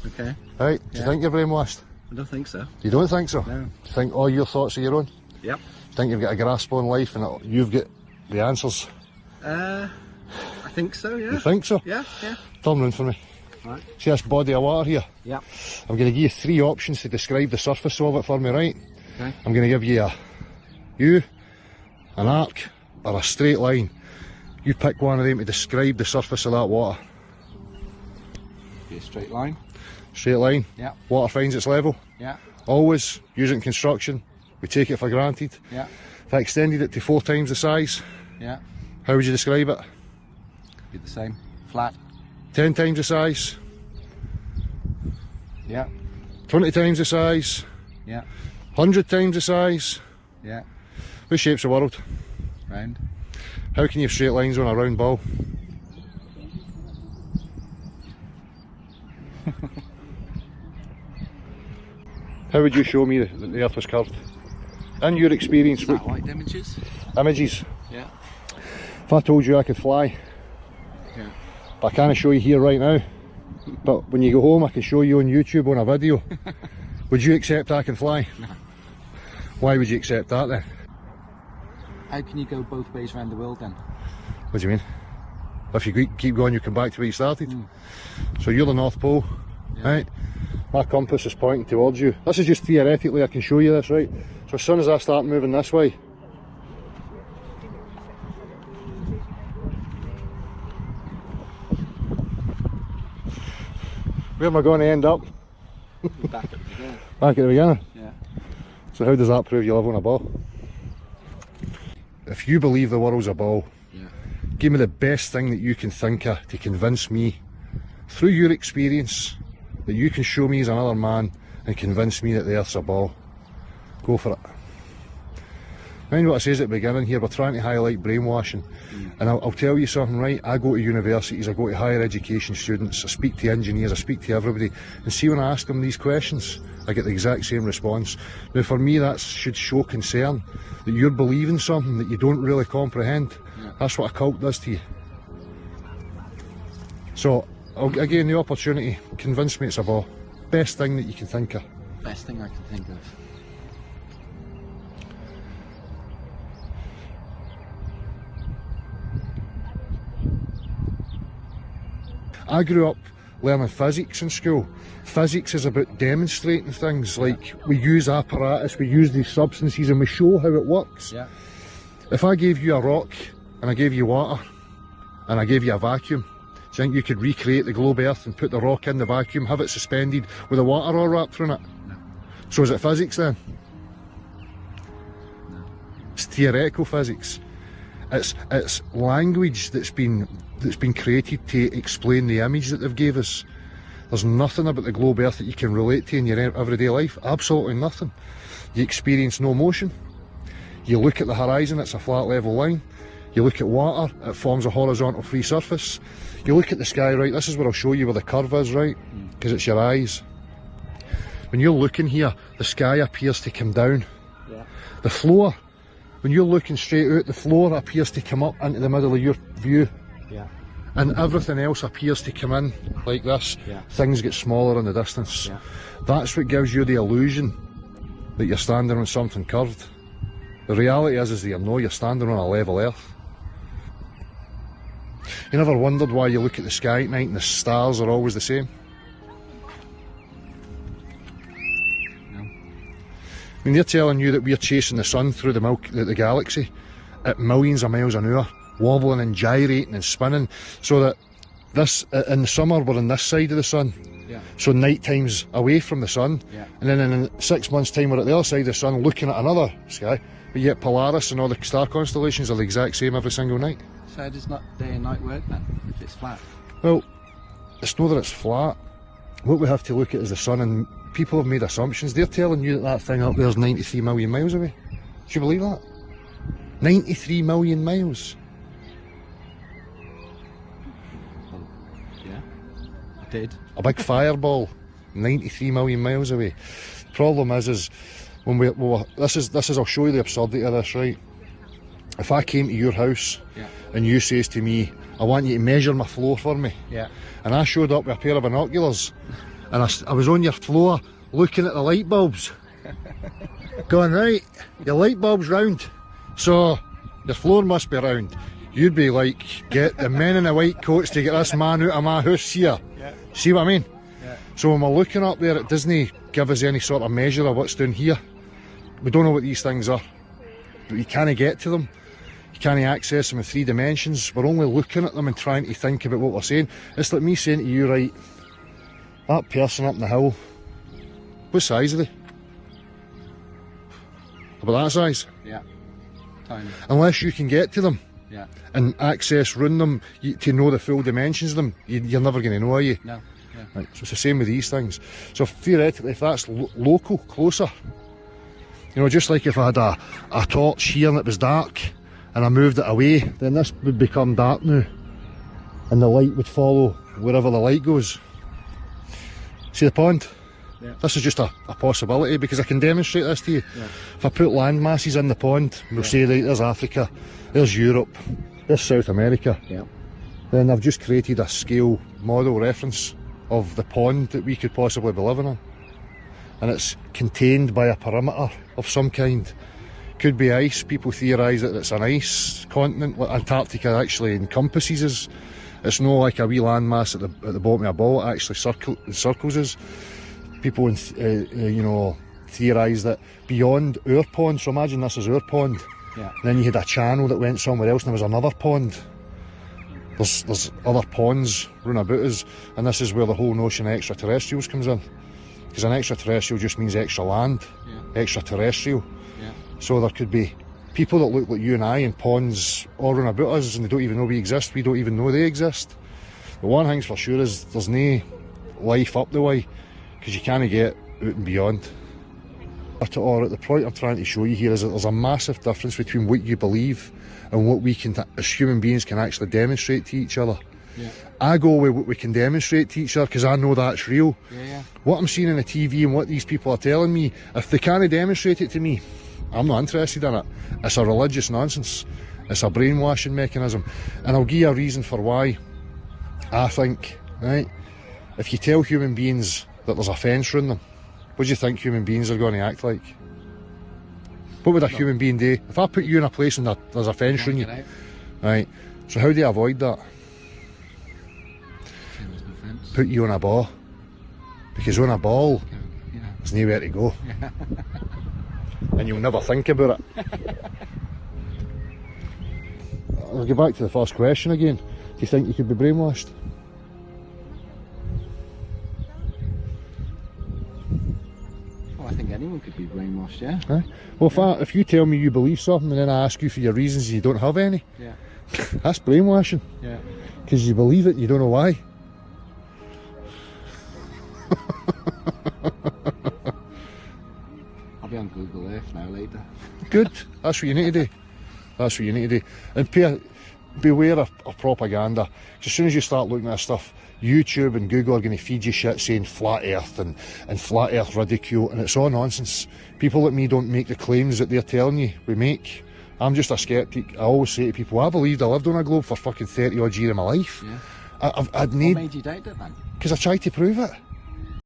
Okay. Right, do you think you're brainwashed? I don't think so. You don't think so? No. Do you think all your thoughts are your own? Yep. Do you think you've got a grasp on life and that you've got the answers? I think so, yeah. You think so? Yeah, yeah. Turn round for me. Right. See this body of water here? Yep. I'm going to give you 3 options to describe the surface of it for me, right? Okay. I'm going to give you an arc, or a straight line. You pick one of them to describe the surface of that water. Be a straight line. Straight line. Yeah. Water finds its level. Yeah. Always use it in construction. We take it for granted. Yeah. If I extended it to 4 times the size, Yeah. how would you describe it? Be the same. Flat. 10 times the size, Yeah. 20 times the size, Yeah. 100 times the size. Yeah. What shape's the world? Round. How can you have straight lines on a round ball? How would you show me that the earth was curved? In your experience, what Satellite images. images? Yeah. If I told you I could fly, Yeah. but I can't show you here right now, but when you go home I can show you on YouTube on a video, would you accept I can fly? No. Why would you accept that then? How can you go both ways around the world then? What do you mean? If you keep going, you come back to where you started. So you're the North Pole, right? My compass is pointing towards you. This is just theoretically, I can show you this, right? So as soon as I start moving this way, where am I going to end up? Back at the beginning. Back at the beginning. Yeah. So how does that prove you live on a ball? If you believe the world's a ball, Yeah. give me the best thing that you can think of to convince me, through your experience, that you can show me as another man and convince me that the earth's a ball. Go for it. Mind what I says at the beginning here, we're trying to highlight brainwashing. And I'll tell you something, right? I go to universities, I go to higher education students, I speak to engineers, I speak to everybody, and see when I ask them these questions, I get the exact same response. Now for me that should show concern, that you're believing something that you don't really comprehend. Yeah. That's what a cult does to you. So, I'll give you the opportunity, convince me it's a ball. Best thing that you can think of. Best thing I can think of. I grew up learning physics in school. Physics is about demonstrating things, like we use apparatus, we use these substances and we show how it works. Yeah. If I gave you a rock and I gave you water and I gave you a vacuum, do you think you could recreate the globe earth and put the rock in the vacuum, have it suspended with the water all wrapped around it? No. So is it physics then? No. It's theoretical physics. It's language that's been created to explain the image that they've gave us. There's nothing about the globe earth that you can relate to in your everyday life. Absolutely nothing. You experience no motion. You look at the horizon, it's a flat level line. You look at water, it forms a horizontal free surface. You look at the sky, right, this is where I'll show you where the curve is, right, because it's your eyes. When you're looking here, the sky appears to come down. Yeah. The floor, when you're looking straight out, the floor appears to come up into the middle of your view. Yeah. And everything else appears to come in like this. Yeah. Things get smaller in the distance. Yeah. That's what gives you the illusion that you're standing on something curved. The reality is that you know you're standing on a level earth. You never wondered why you look at the sky at night and the stars are always the same? No. I mean, they're telling you that we're chasing the sun through the galaxy at millions of miles an hour, wobbling and gyrating and spinning, so that this in the summer we're on this side of the sun. Yeah. So night time's away from the sun, Yeah. and then in 6 months' time we're at the other side of the sun looking at another sky. But yet Polaris and all the star constellations are the exact same every single night. So how does not day and night work then, if it's flat? Well, it's not that it's flat. What we have to look at is the sun, and people have made assumptions. They're telling you that that thing up there is 93 million miles away. Do you believe that? 93 million miles. Well, yeah, I did. A big fireball, 93 million miles away. The problem is when this is I'll show you the absurdity of this, right? If I came to your house, Yeah. and you says to me, I want you to measure my floor for me, Yeah. and I showed up with a pair of binoculars and I was on your floor looking at the light bulbs, going, right, your light bulb's round, so your floor must be round. You'd be like, get the men in the white coats to get this man out of my house here. Yeah. See what I mean? Yeah. So when we're looking up there, it doesn't give us any sort of measure of what's down here. We don't know what these things are, but you can't get to them. You can't access them in 3 dimensions. We're only looking at them and trying to think about what we're saying. It's like me saying to you, right, that person up in the hill, what size are they? About that size? Yeah. Tiny. Unless you can get to them. Yeah. And access run them to know the full dimensions of them, you're never going to know, are you? No. Yeah. Right, so it's the same with these things. So theoretically, if that's local, closer, you know, just like if I had a torch here and it was dark and I moved it away, then this would become dark now and the light would follow wherever the light goes. See the pond? Yeah. This is just a possibility because I can demonstrate this to you. Yeah. If I put land masses in the pond, we'll say, right, there's Africa, there's Europe, there's South America. Yeah. Then I've just created a scale model reference of the pond that we could possibly be living on. And it's contained by a perimeter of some kind. Could be ice. People theorise that it's an ice continent. Like Antarctica actually encompasses us. It's not like a wee landmass at the bottom of a ball. It actually circles us. People, you know, theorise that beyond our pond, so imagine this is our pond, Yeah. then you had a channel that went somewhere else and there was another pond. There's other ponds round about us, and this is where the whole notion of extraterrestrials comes in. Because an extraterrestrial just means extra land, Yeah. extraterrestrial. Yeah. So there could be people that look like you and I in ponds all round about us and they don't even know we exist, we don't even know they exist. But one thing's for sure is there's no life up the way, because you can't get out and beyond. Or the point I'm trying to show you here is that there's a massive difference between what you believe and what we can, as human beings, can actually demonstrate to each other. Yeah. I go with what we can demonstrate to each other because I know that's real. Yeah, yeah. What I'm seeing on the TV and what these people are telling me, if they can't demonstrate it to me, I'm not interested in it. It's a religious nonsense. It's a brainwashing mechanism. And I'll give you a reason for why I think, right, if you tell human beings that there's a fence around them, what do you think human beings are going to act like? What would a human being do? If I put you in a place and there's a fence around you, right, so how do you avoid that? There's no fence. Put you on a ball. Because on a ball, Yeah. there's nowhere to go. And you'll never think about it. I'll go back to the first question again. Do you think you could be brainwashed? Well, I think anyone could be brainwashed, yeah. Huh? Well, if you tell me you believe something and then I ask you for your reasons and you don't have any, Yeah. that's brainwashing. Yeah. Because you believe it and you don't know why. I'll be on Google Earth now later. Good. That's what you need to do. That's what you need to do. And beware of propaganda. 'Cause as soon as you start looking at this stuff, YouTube and Google are going to feed you shit saying flat earth and flat earth ridicule, and it's all nonsense. People like me don't make the claims that they're telling you we make. I'm just a skeptic. I always say to people, I believed I lived on a globe for fucking 30 odd years of my life. Yeah. I'd What need, made you doubt it then? because I tried to prove it.